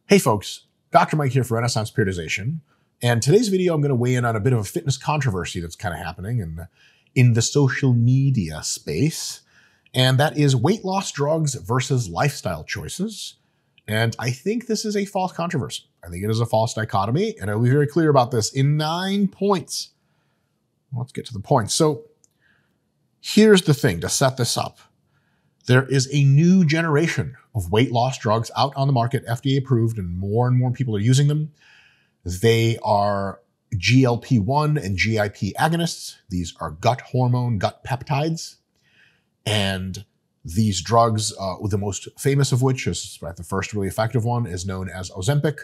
Hey folks, Dr. Mike here for Renaissance Periodization. And today's video, I'm going to weigh in on a bit of a fitness controversy that's kind of happening in the social media space. And that is weight loss drugs versus lifestyle choices. And I think this is a false controversy. I think it is a false dichotomy. And I'll be very clear about this in 9 points. Let's get to the points. So here's the thing to set this up. There is a new generation of weight loss drugs out on the market, FDA approved, and more people are using them. They are GLP-1 and GIP agonists. These are gut hormone, gut peptides. And these drugs, the most famous of which is the first really effective one, is known as Ozempic,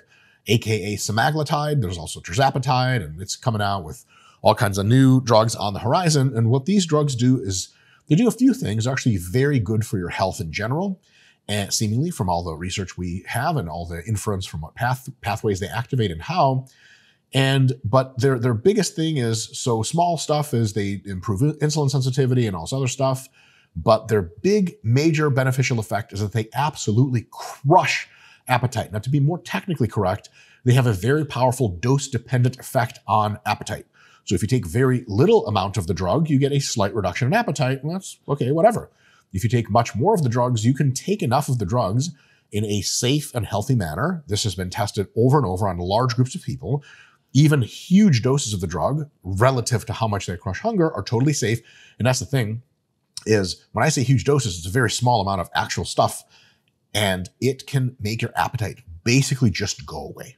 aka semaglutide. There's also tirzepatide, and it's coming out with all kinds of new drugs on the horizon. And what these drugs do is they do a few things. They're actually very good for your health in general, and seemingly from all the research we have and all the inference from what pathways they activate and how. But their biggest thing is, so small stuff is they improve insulin sensitivity and all this other stuff. But their big, major beneficial effect is that they absolutely crush appetite. Now, to be more technically correct, they have a very powerful dose-dependent effect on appetite. So if you take very little amount of the drug, you get a slight reduction in appetite. Well, that's okay, whatever. If you take much more of the drugs, you can take enough of the drugs in a safe and healthy manner. This has been tested over and over on large groups of people. Even huge doses of the drug relative to how much they crush hunger are totally safe. And that's the thing is, when I say huge doses, it's a very small amount of actual stuff, and it can make your appetite basically just go away.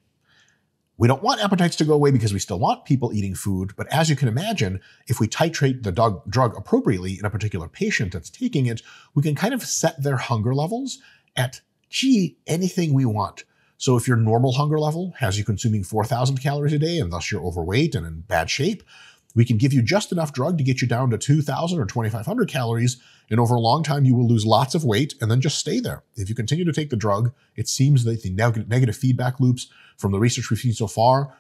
We don't want appetites to go away because we still want people eating food. But as you can imagine, if we titrate the drug appropriately in a particular patient that's taking it, we can kind of set their hunger levels at, anything we want. So if your normal hunger level has you consuming 4,000 calories a day and thus you're overweight and in bad shape, we can give you just enough drug to get you down to 2,000 or 2,500 calories. And over a long time, you will lose lots of weight and then just stay there. If you continue to take the drug, it seems that the negative feedback loops from the research we've seen so far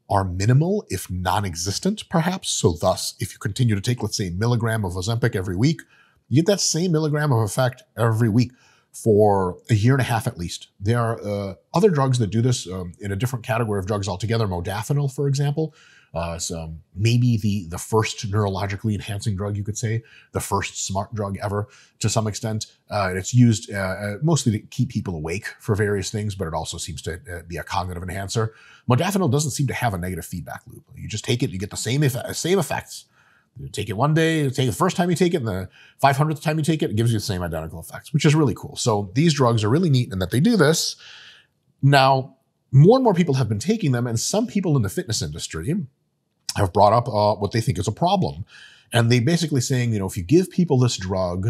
are minimal, if non-existent, perhaps. So thus, if you continue to take, let's say, a milligram of Ozempic every week, you get that same milligram of effect every week for a year and a half at least. There are other drugs that do this in a different category of drugs altogether. Modafinil, for example, so maybe the first neurologically enhancing drug, you could say, the first smart drug ever to some extent. It's used mostly to keep people awake for various things, but it also seems to be a cognitive enhancer. Modafinil doesn't seem to have a negative feedback loop. You just take it, you get the same effects. You take it one day, take it the first time you take it, and the 500th time you take it, it gives you the same identical effects, which is really cool. So these drugs are really neat in that they do this. Now, more and more people have been taking them, and some people in the fitness industry have brought up what they think is a problem. And they basically saying, if you give people this drug,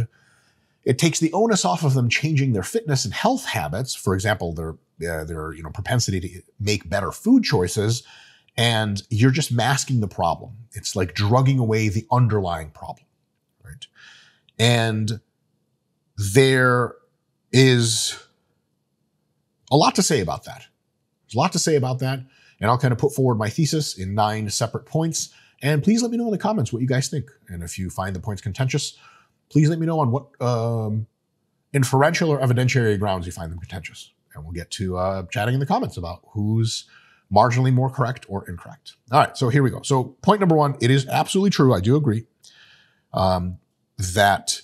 it takes the onus off of them changing their fitness and health habits. For example, their propensity to make better food choices, and you're just masking the problem. It's like drugging away the underlying problem, right? And there is a lot to say about that. There's a lot to say about that. And I'll kind of put forward my thesis in 9 separate points. And please let me know in the comments what you guys think. And if you find the points contentious, please let me know on what inferential or evidentiary grounds you find them contentious. And we'll get to chatting in the comments about who's marginally more correct or incorrect. All right, so here we go. So point number 1, it is absolutely true, I do agree, that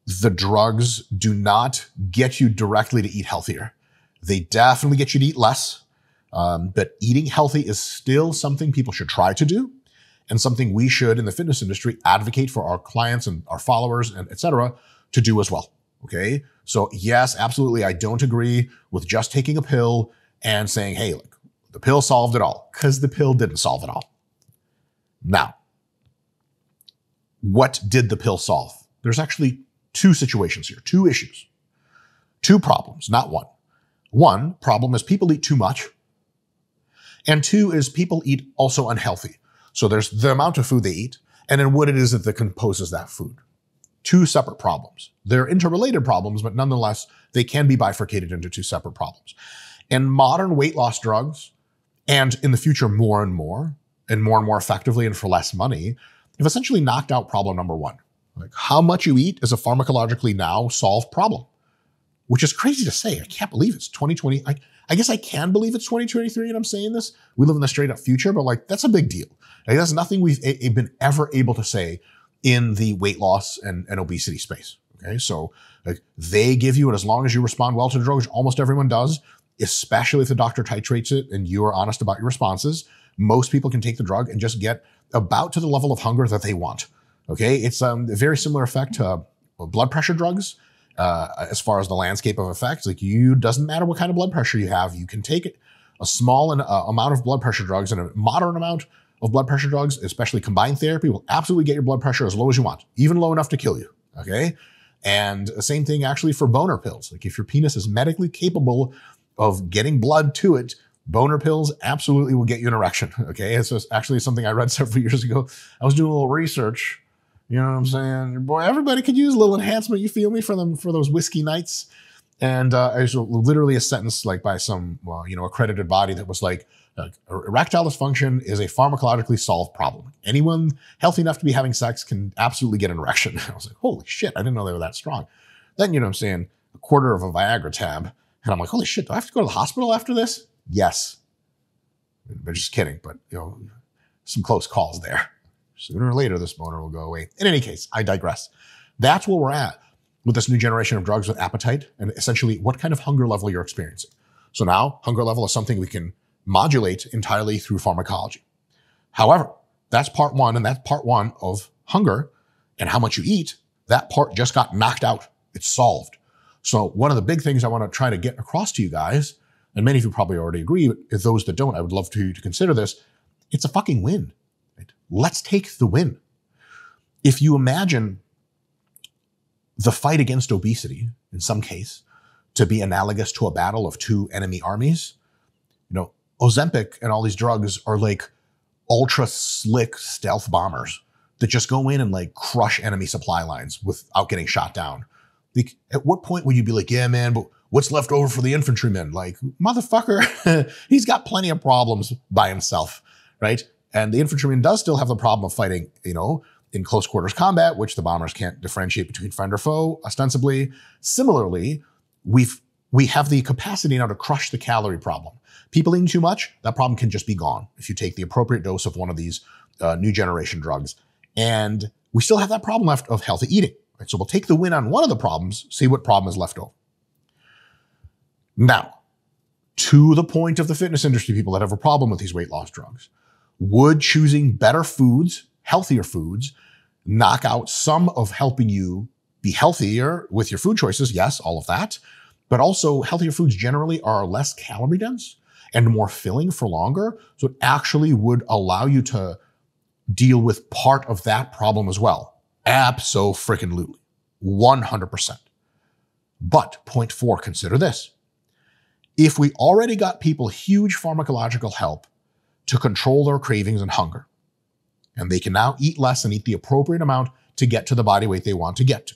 the drugs do not get you directly to eat healthier. They definitely get you to eat less. But eating healthy is still something people should try to do, and something we should in the fitness industry advocate for our clients and our followers and et cetera to do as well. Okay. So yes, absolutely. I don't agree with just taking a pill and saying, hey, look, the pill solved it all, because the pill didn't solve it all. Now, what did the pill solve? There's actually 2 situations here, 2 issues, 2 problems, not one. One problem is people eat too much. And 2 is people eat also unhealthy. So there's the amount of food they eat, and then what it is that composes that food. 2 separate problems. They're interrelated problems, but nonetheless, they can be bifurcated into 2 separate problems. And modern weight loss drugs, and in the future more and more effectively and for less money, have essentially knocked out problem number 1. Like, how much you eat is a pharmacologically now solved problem. which is crazy to say. I can't believe it's 2020. I guess I can believe it's 2023 and I'm saying this. We live in the straight up future, but like, that's a big deal. Like, that's nothing we've been ever able to say in the weight loss and obesity space. Okay. So like, they give you, and as long as you respond well to the drug, which almost everyone does, especially if the doctor titrates it and you are honest about your responses, most people can take the drug and just get about to the level of hunger that they want. Okay. It's a very similar effect to blood pressure drugs. As far as the landscape of effects, like, doesn't matter what kind of blood pressure you have, you can take a small amount of blood pressure drugs and a moderate amount of blood pressure drugs, especially combined therapy, will absolutely get your blood pressure as low as you want, even low enough to kill you. Okay. And the same thing actually for boner pills. Like, if your penis is medically capable of getting blood to it, boner pills absolutely will get you an erection. Okay. It's just actually something I read several years ago. I was doing a little research. You know what I'm saying? Boy, everybody could use a little enhancement, you feel me, for those whiskey nights. And it was literally a sentence like by some, accredited body that was like, erectile dysfunction is a pharmacologically solved problem. Anyone healthy enough to be having sex can absolutely get an erection. I was like, holy shit, I didn't know they were that strong. Then, you know what I'm saying, a quarter of a Viagra tab. And I'm like, holy shit, do I have to go to the hospital after this? Yes. But just kidding. But, some close calls there. Sooner or later, this boner will go away. In any case, I digress. That's where we're at with this new generation of drugs with appetite and essentially what kind of hunger level you're experiencing. So now hunger level is something we can modulate entirely through pharmacology. However, that's part one, and that's part one of hunger and how much you eat. That part just got knocked out. It's solved. So one of the big things I want to try to get across to you guys, and many of you probably already agree, but if those that don't, I would love to consider this. It's a fucking win. Let's take the win. If you imagine the fight against obesity, in some case, to be analogous to a battle of two enemy armies, Ozempic and all these drugs are like ultra slick stealth bombers that just go in and like crush enemy supply lines without getting shot down. Like, at what point would you be like, yeah, man, but what's left over for the infantryman? Like, motherfucker, he's got plenty of problems by himself, right? And the infantryman does still have the problem of fighting, in close quarters combat, which the bombers can't differentiate between friend or foe, ostensibly. Similarly, we have the capacity now to crush the calorie problem. People eating too much, that problem can just be gone if you take the appropriate dose of one of these new generation drugs. And we still have that problem left of healthy eating. Right? So we'll take the win on one of the problems, see what problem is left over. Now, to the point of the fitness industry people that have a problem with these weight loss drugs, would choosing better foods, healthier foods, knock out some of helping you be healthier with your food choices? Yes, all of that. But also, healthier foods generally are less calorie dense and more filling for longer. So it actually would allow you to deal with part of that problem as well. Abso-freaking-lutely. 100%. But point 4, consider this. If we already got people huge pharmacological help to control their cravings and hunger, and they can now eat less and eat the appropriate amount to get to the body weight they want to get to.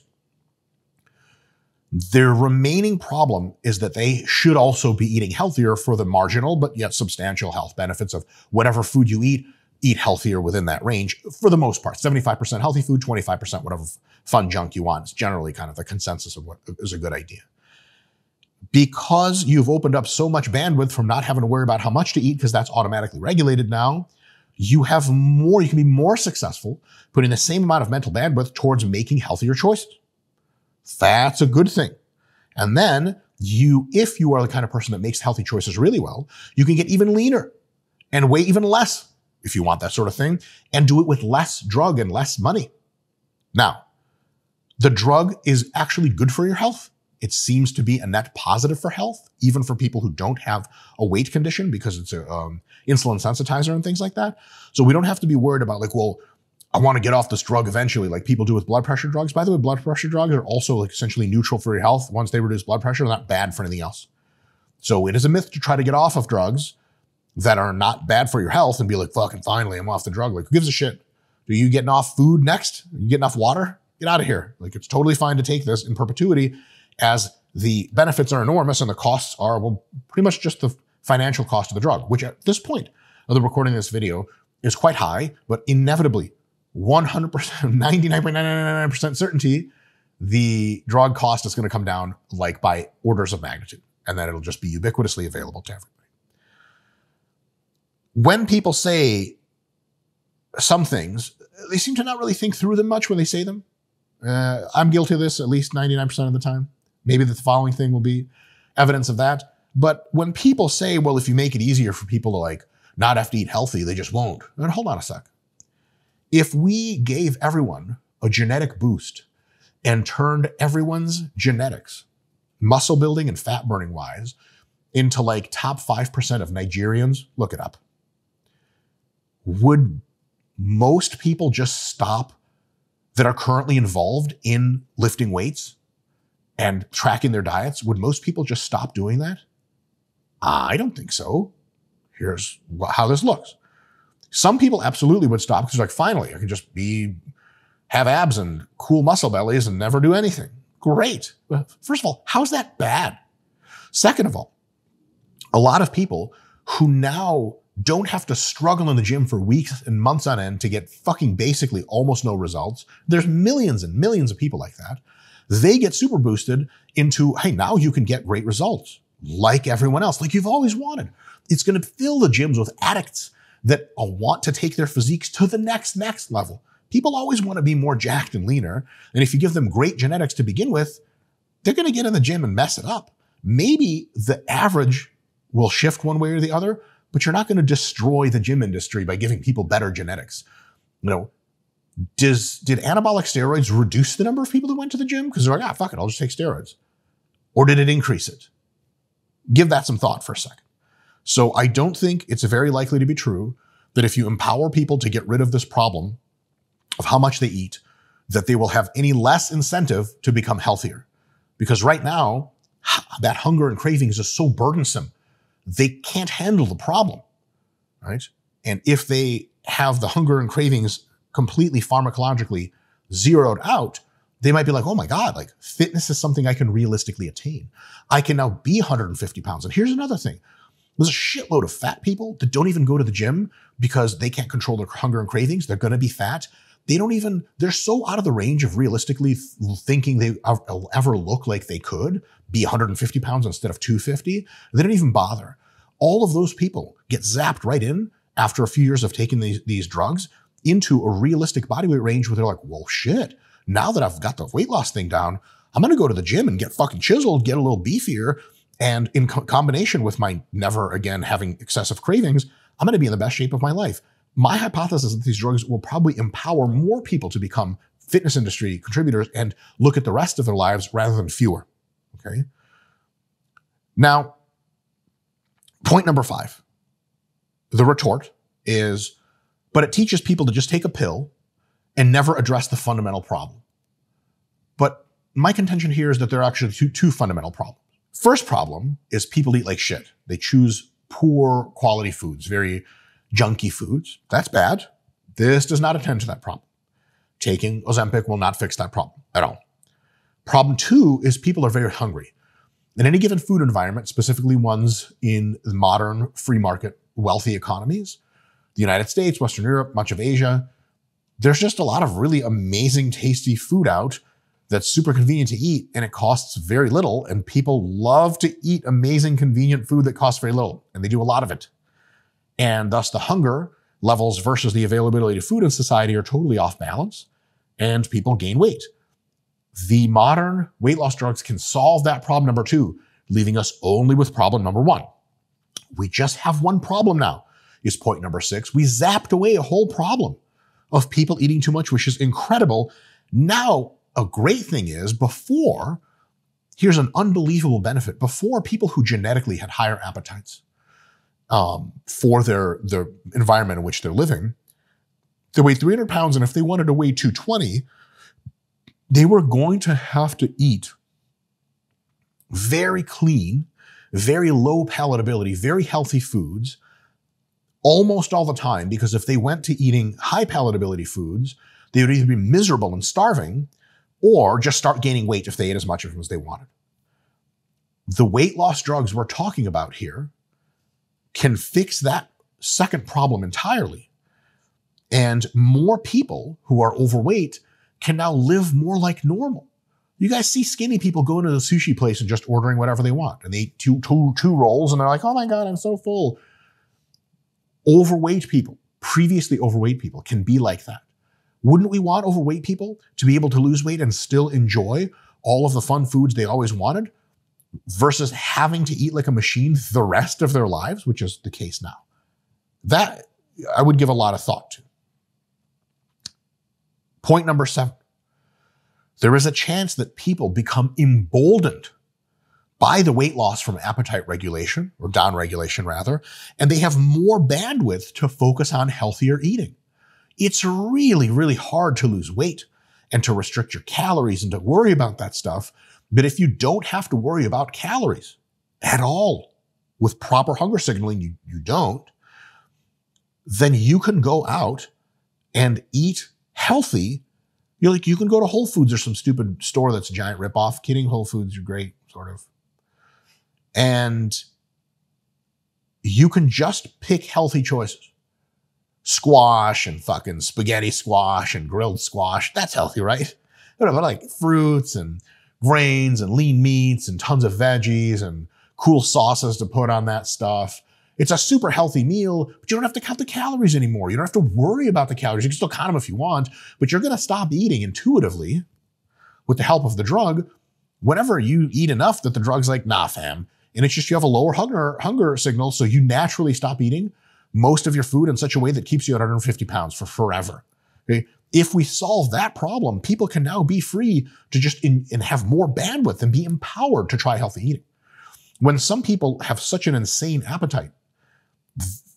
Their remaining problem is that they should also be eating healthier for the marginal but yet substantial health benefits of whatever food you eat healthier within that range for the most part. 75% healthy food, 25% whatever fun junk you want. It's generally kind of the consensus of what is a good idea. Because you've opened up so much bandwidth from not having to worry about how much to eat, because that's automatically regulated now, you can be more successful putting the same amount of mental bandwidth towards making healthier choices. That's a good thing. And then if you are the kind of person that makes healthy choices really well, you can get even leaner and weigh even less if you want that sort of thing, and do it with less drug and less money. Now, the drug is actually good for your health. It seems to be a net positive for health, even for people who don't have a weight condition, because it's an insulin sensitizer and things like that. So we don't have to be worried about like, well, I want to get off this drug eventually, like people do with blood pressure drugs. By the way, blood pressure drugs are also like essentially neutral for your health. Once they reduce blood pressure, they're not bad for anything else. So it is a myth to try to get off of drugs that are not bad for your health and be like, fucking finally, I'm off the drug. Like, who gives a shit? Are you getting off food next? Are you getting off water? Get out of here. Like, it's totally fine to take this in perpetuity, as the benefits are enormous and the costs are, well, pretty much just the financial cost of the drug, which at this point of the recording of this video is quite high, but inevitably 100%, 99.999% certainty, the drug cost is going to come down like by orders of magnitude, and then it'll just be ubiquitously available to everybody. When people say some things, they seem to not really think through them much when they say them. I'm guilty of this at least 99% of the time. Maybe the following thing will be evidence of that. But when people say, well, if you make it easier for people to like not have to eat healthy, they just won't. And hold on a sec. If we gave everyone a genetic boost and turned everyone's genetics, muscle building and fat burning wise, into like top 5% of Nigerians, look it up, would most people just stop that are currently involved in lifting weights and tracking their diets? Would most people just stop doing that? I don't think so. Here's how this looks. Some people absolutely would stop because like, finally, I can just have abs and cool muscle bellies and never do anything. Great. First of all, how's that bad? Second of all, a lot of people who now don't have to struggle in the gym for weeks and months on end to get fucking basically almost no results. There's millions and millions of people like that. They get super boosted into, hey, now you can get great results like everyone else, like you've always wanted. It's going to fill the gyms with addicts that want to take their physiques to the next level. People always want to be more jacked and leaner. And if you give them great genetics to begin with, they're going to get in the gym and mess it up. Maybe the average will shift one way or the other, but you're not going to destroy the gym industry by giving people better genetics. You know, did anabolic steroids reduce the number of people that went to the gym? Because they're like, fuck it, I'll just take steroids. Or did it increase it? Give that some thought for a second. So I don't think it's very likely to be true that if you empower people to get rid of this problem of how much they eat, that they will have any less incentive to become healthier. Because right now, that hunger and cravings is so burdensome. They can't handle the problem, right? And if they have the hunger and cravings completely pharmacologically zeroed out, they might be like, oh my God, like fitness is something I can realistically attain. I can now be 150 pounds. And here's another thing. There's a shitload of fat people that don't even go to the gym because they can't control their hunger and cravings. They're going to be fat. They're so out of the range of realistically thinking they ever look like they could be 150 pounds instead of 250. They don't even bother. All of those people get zapped right in after a few years of taking these drugs into a realistic body weight range where they're like, well, shit, now that I've got the weight loss thing down, I'm going to go to the gym and get fucking chiseled, get a little beefier. And in combination with my never again having excessive cravings, I'm going to be in the best shape of my life. My hypothesis is that these drugs will probably empower more people to become fitness industry contributors and look at the rest of their lives rather than fewer. Okay. Now, point number 5, the retort is, but it teaches people to just take a pill and never address the fundamental problem. But my contention here is that there are actually two fundamental problems. First problem is people eat like shit. They choose poor quality foods, very junky foods. That's bad. This does not attend to that problem. Taking Ozempic will not fix that problem at all. Problem 2 is people are very hungry. In any given food environment, specifically ones in modern free market wealthy economies, the United States, Western Europe, much of Asia, there's just a lot of really amazing, tasty food out that's super convenient to eat, and it costs very little, and people love to eat amazing, convenient food that costs very little, and they do a lot of it. And thus the hunger levels versus the availability of food in society are totally off balance, and people gain weight. The modern weight loss drugs can solve that problem number 2, leaving us only with problem number 1. We just have one problem now, is point number 6. We zapped away a whole problem of people eating too much, which is incredible. Now, a great thing is here's an unbelievable benefit. Before, people who genetically had higher appetites for their environment in which they're living, they weighed 300 pounds, and if they wanted to weigh 220, they were going to have to eat very clean, very low palatability, very healthy foods almost all the time, because if they went to eating high palatability foods, they would either be miserable and starving or just start gaining weight if they ate as much of them as they wanted. The weight loss drugs we're talking about here can fix that second problem entirely. And more people who are overweight can now live more like normal. You guys see skinny people going to the sushi place and just ordering whatever they want. And they eat two rolls and they're like, oh my God, I'm so full. Overweight people, previously overweight people, can be like that. Wouldn't we want overweight people to be able to lose weight and still enjoy all of the fun foods they always wanted versus having to eat like a machine the rest of their lives, which is the case now? That I would give a lot of thought to. Point number 7. There is a chance that people become emboldened by the weight loss from appetite regulation, or down-regulation rather, and they have more bandwidth to focus on healthier eating. It's really, really hard to lose weight and to restrict your calories and to worry about that stuff. But if you don't have to worry about calories at all with proper hunger signaling, you don't, then you can go out and eat healthy. You can go to Whole Foods or some stupid store that's a giant ripoff. Kidding, Whole Foods are great, sort of. And you can just pick healthy choices. Squash and fucking spaghetti squash and grilled squash. That's healthy, right? But like fruits and grains and lean meats and tons of veggies and cool sauces to put on that stuff. It's a super healthy meal, but you don't have to count the calories anymore. You don't have to worry about the calories. You can still count them if you want, but you're going to stop eating intuitively with the help of the drug whenever you eat enough that the drug's like, nah, fam. And it's just you have a lower hunger signal, so you naturally stop eating most of your food in such a way that keeps you at 150 pounds for forever. Okay? If we solve that problem, people can now be free to just and have more bandwidth and be empowered to try healthy eating. When some people have such an insane appetite,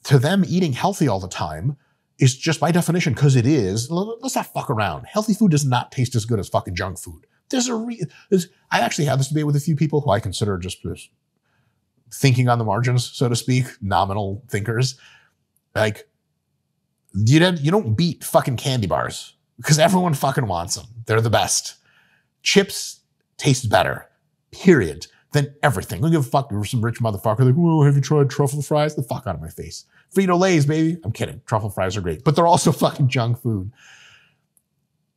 to them eating healthy all the time is just by definition, because it is, let's not fuck around. Healthy food does not taste as good as fucking junk food. I actually had this debate with a few people who I consider just thinking on the margins, so to speak, nominal thinkers. Like, you don't beat fucking candy bars because everyone fucking wants them. They're the best. Chips taste better, period, than everything. Don't give a fuck. There was some rich motherfucker like, whoa, have you tried truffle fries? The fuck out of my face. Frito-Lays, baby. I'm kidding. Truffle fries are great, but they're also fucking junk food.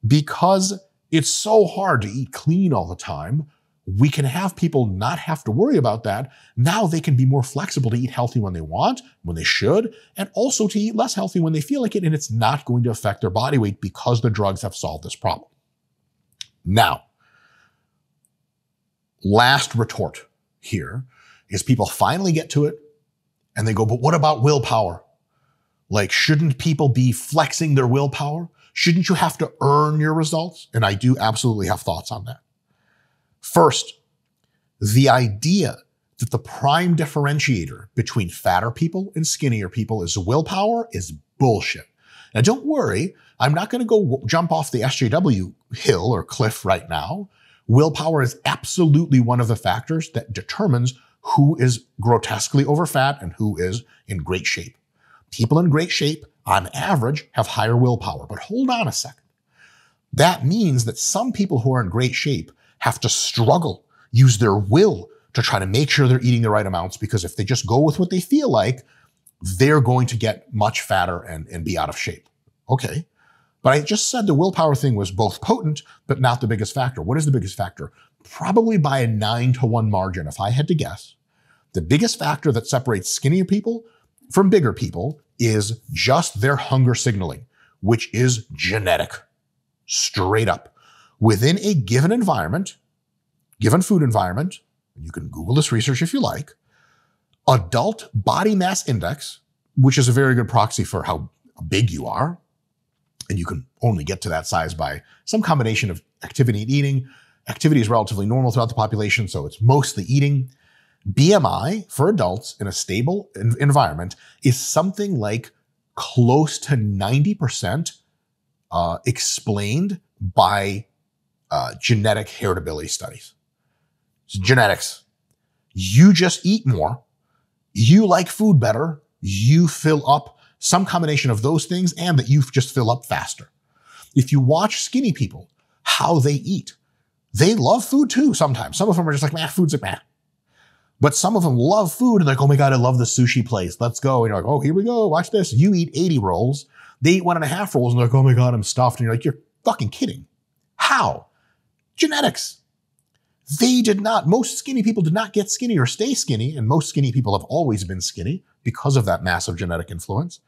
Because it's so hard to eat clean all the time, we can have people not have to worry about that. Now they can be more flexible to eat healthy when they want, when they should, and also to eat less healthy when they feel like it, and it's not going to affect their body weight because the drugs have solved this problem. Now, last retort here is people finally get to it and they go, but what about willpower? Like, shouldn't people be flexing their willpower? Shouldn't you have to earn your results? And I do absolutely have thoughts on that. First, the idea that the prime differentiator between fatter people and skinnier people is willpower is bullshit. Now, don't worry, I'm not going to go jump off the SJW hill or cliff right now. Willpower is absolutely one of the factors that determines who is grotesquely overfat and who is in great shape. People in great shape, on average, have higher willpower. But hold on a second. That means that some people who are in great shape have to struggle, use their will to try to make sure they're eating the right amounts, because if they just go with what they feel like, they're going to get much fatter and be out of shape. Okay. But I just said the willpower thing was both potent, but not the biggest factor. What is the biggest factor? Probably by a 9-to-1 margin, if I had to guess. The biggest factor that separates skinnier people from bigger people is just their hunger signaling, which is genetic, straight up. Within a given environment, given food environment, and you can Google this research if you like, adult body mass index, which is a very good proxy for how big you are, and you can only get to that size by some combination of activity and eating. Activity is relatively normal throughout the population, so it's mostly eating. BMI for adults in a stable environment is something like close to 90% explained by genetic heritability studies. It's genetics. You just eat more. You like food better. You fill up, some combination of those things, and that you just fill up faster. If you watch skinny people, how they eat, they love food too sometimes. Some of them are just like, man, food's like, man. But some of them love food and like, oh my God, I love the sushi place. Let's go. And you're like, oh, here we go. Watch this. You eat 80 rolls. They eat 1.5 rolls and they're like, oh my God, I'm stuffed. And you're like, you're fucking kidding. How? Genetics. They did not. Most skinny people did not get skinny or stay skinny, and most skinny people have always been skinny because of that massive genetic influence.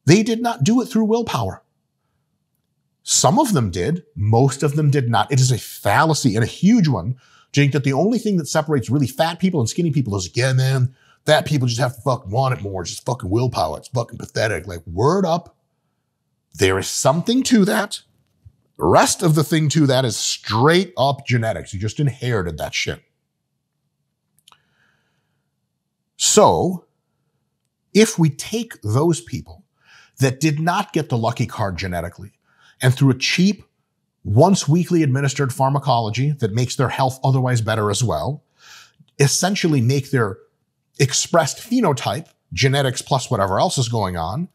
They did not do it through willpower. Some of them did. Most of them did not. It is a fallacy, and a huge one, to think that the only thing that separates really fat people and skinny people is, yeah, man, fat people just have to fucking want it more. It's just fucking willpower. It's fucking pathetic. Like, word up. There is something to that. The rest of the thing to that is straight up genetics. You just inherited that shit. So, if we take those people that did not get the lucky card genetically, and through a cheap, once weekly administered pharmacology that makes their health otherwise better as well, essentially make their expressed phenotype, genetics plus whatever else is going on,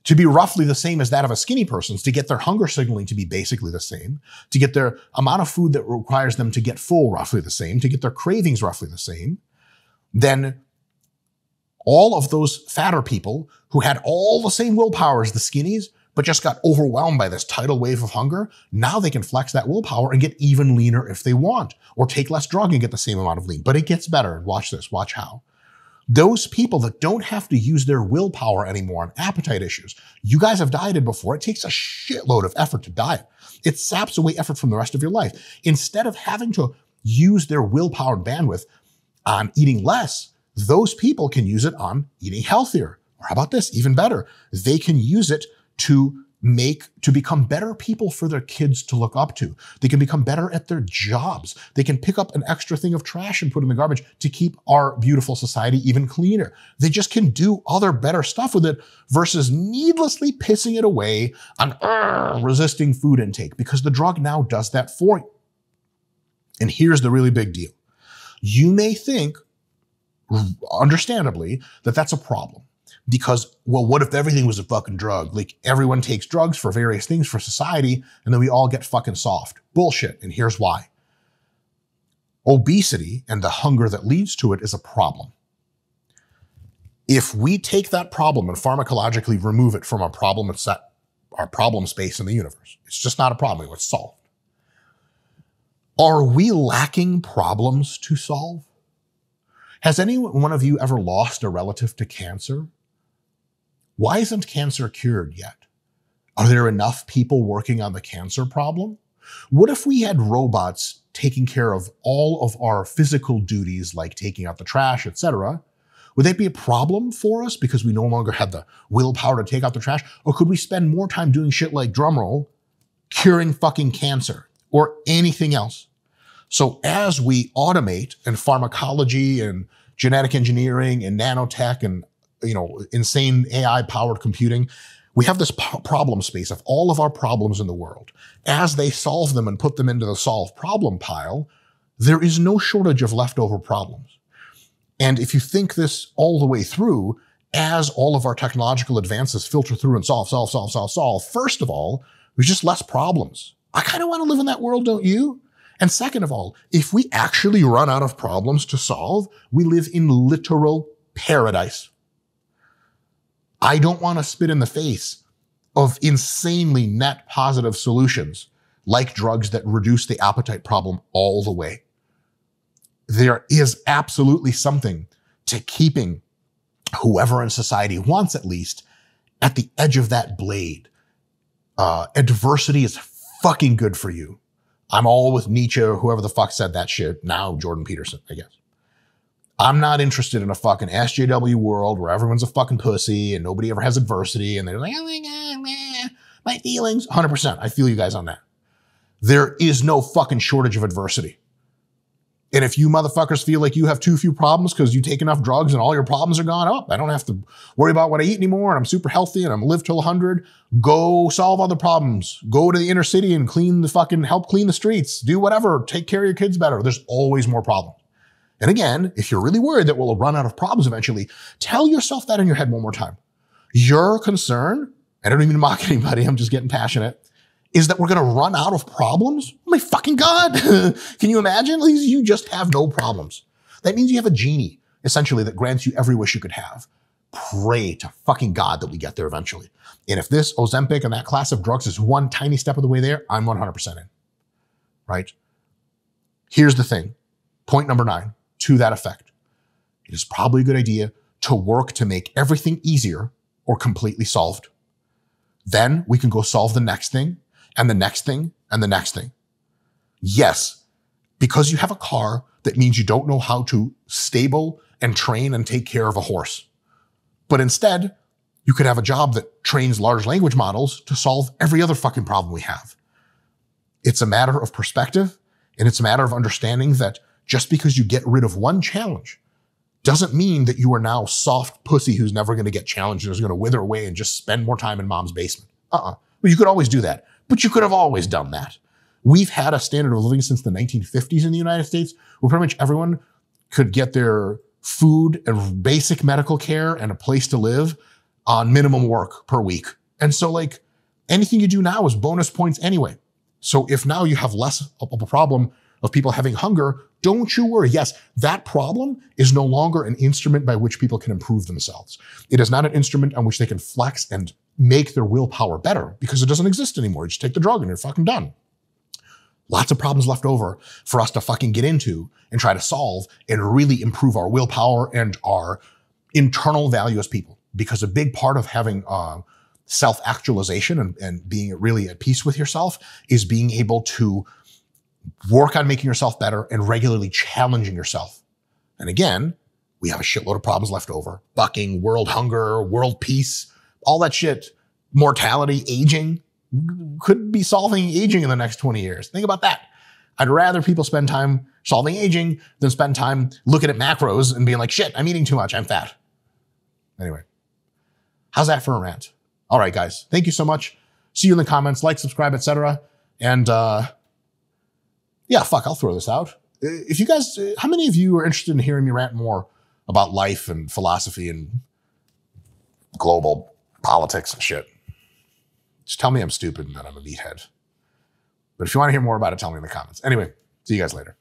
to be roughly the same as that of a skinny person's, to get their hunger signaling to be basically the same, to get their amount of food that requires them to get full roughly the same, to get their cravings roughly the same, then all of those fatter people who had all the same willpower as the skinnies, but just got overwhelmed by this tidal wave of hunger, now they can flex that willpower and get even leaner if they want, or take less drug and get the same amount of lean. But it gets better. Watch this. Watch how. Those people that don't have to use their willpower anymore on appetite issues, you guys have dieted before. It takes a shitload of effort to diet. It saps away effort from the rest of your life. Instead of having to use their willpower and bandwidth on eating less, those people can use it on eating healthier. Or how about this? Even better. They can use it to become better people for their kids to look up to. They can become better at their jobs. They can pick up an extra thing of trash and put in the garbage to keep our beautiful society even cleaner. They just can do other better stuff with it versus needlessly pissing it away on resisting food intake, because the drug now does that for you. And here's the really big deal. You may think, understandably, that that's a problem. Because, well, what if everything was a fucking drug? Like, everyone takes drugs for various things for society, and then we all get fucking soft. Bullshit, and here's why. Obesity and the hunger that leads to it is a problem. If we take that problem and pharmacologically remove it from our problem space in the universe, it's just not a problem, it's solved. Are we lacking problems to solve? Has any one of you ever lost a relative to cancer? Why isn't cancer cured yet? Are there enough people working on the cancer problem? What if we had robots taking care of all of our physical duties, like taking out the trash, etc.? Would that be a problem for us because we no longer have the willpower to take out the trash? Or could we spend more time doing shit like, drumroll, curing fucking cancer or anything else? So as we automate in pharmacology and genetic engineering and nanotech and insane AI-powered computing, we have this problem space of all of our problems in the world. As they solve them and put them into the solve problem pile, there is no shortage of leftover problems. And if you think this all the way through, as all of our technological advances filter through and solve, first of all, there's just less problems. I kind of want to live in that world, don't you? And second of all, if we actually run out of problems to solve, we live in literal paradise. I don't want to spit in the face of insanely net positive solutions like drugs that reduce the appetite problem all the way. There is absolutely something to keeping whoever in society wants, at least, at the edge of that blade. Adversity is fucking good for you. I'm all with Nietzsche or whoever the fuck said that shit. Now Jordan Peterson, I guess. I'm not interested in a fucking SJW world where everyone's a fucking pussy and nobody ever has adversity and they're like, oh my God, man, my feelings. 100%. I feel you guys on that. There is no fucking shortage of adversity. And if you motherfuckers feel like you have too few problems because you take enough drugs and all your problems are gone, oh, I don't have to worry about what I eat anymore and I'm super healthy and I'm live till 100, go solve other problems. Go to the inner city and help clean the streets. Do whatever. Take care of your kids better. There's always more problems. And again, if you're really worried that we'll run out of problems eventually, tell yourself that in your head one more time. Your concern, I don't even mock anybody, I'm just getting passionate, is that we're going to run out of problems? Oh my fucking God. Can you imagine? At least you just have no problems. That means you have a genie, essentially, that grants you every wish you could have. Pray to fucking God that we get there eventually. And if this Ozempic and that class of drugs is one tiny step of the way there, I'm 100% in, right? Here's the thing. Point number 9, to that effect. It is probably a good idea to work to make everything easier or completely solved. Then we can go solve the next thing and the next thing and the next thing. Yes, because you have a car, that means you don't know how to stable and train and take care of a horse. But instead, you could have a job that trains large language models to solve every other fucking problem we have. It's a matter of perspective, and it's a matter of understanding that just because you get rid of one challenge doesn't mean that you are now soft pussy who's never going to get challenged and is going to wither away and just spend more time in mom's basement. Well, you could always do that, but you could have always done that. We've had a standard of living since the 1950s in the United States where pretty much everyone could get their food and basic medical care and a place to live on minimum work per week. And so like anything you do now is bonus points anyway. So if now you have less of a problem of people having hunger, don't you worry. Yes, that problem is no longer an instrument by which people can improve themselves. It is not an instrument on which they can flex and make their willpower better because it doesn't exist anymore. You just take the drug and you're fucking done. Lots of problems left over for us to fucking get into and try to solve and really improve our willpower and our internal value as people. Because a big part of having self-actualization and being really at peace with yourself is being able to work on making yourself better and regularly challenging yourself. And again, we have a shitload of problems left over. Bucking, world hunger, world peace, all that shit, mortality, aging. Could be solving aging in the next 20 years. Think about that. I'd rather people spend time solving aging than spend time looking at macros and being like, shit, I'm eating too much, I'm fat. Anyway, how's that for a rant? All right, guys, thank you so much. See you in the comments, like, subscribe, etc. And yeah, fuck, I'll throw this out. If you guys, how many of you are interested in hearing me rant more about life and philosophy and global politics and shit? Just tell me I'm stupid and that I'm a meathead. But if you want to hear more about it, tell me in the comments. Anyway, see you guys later.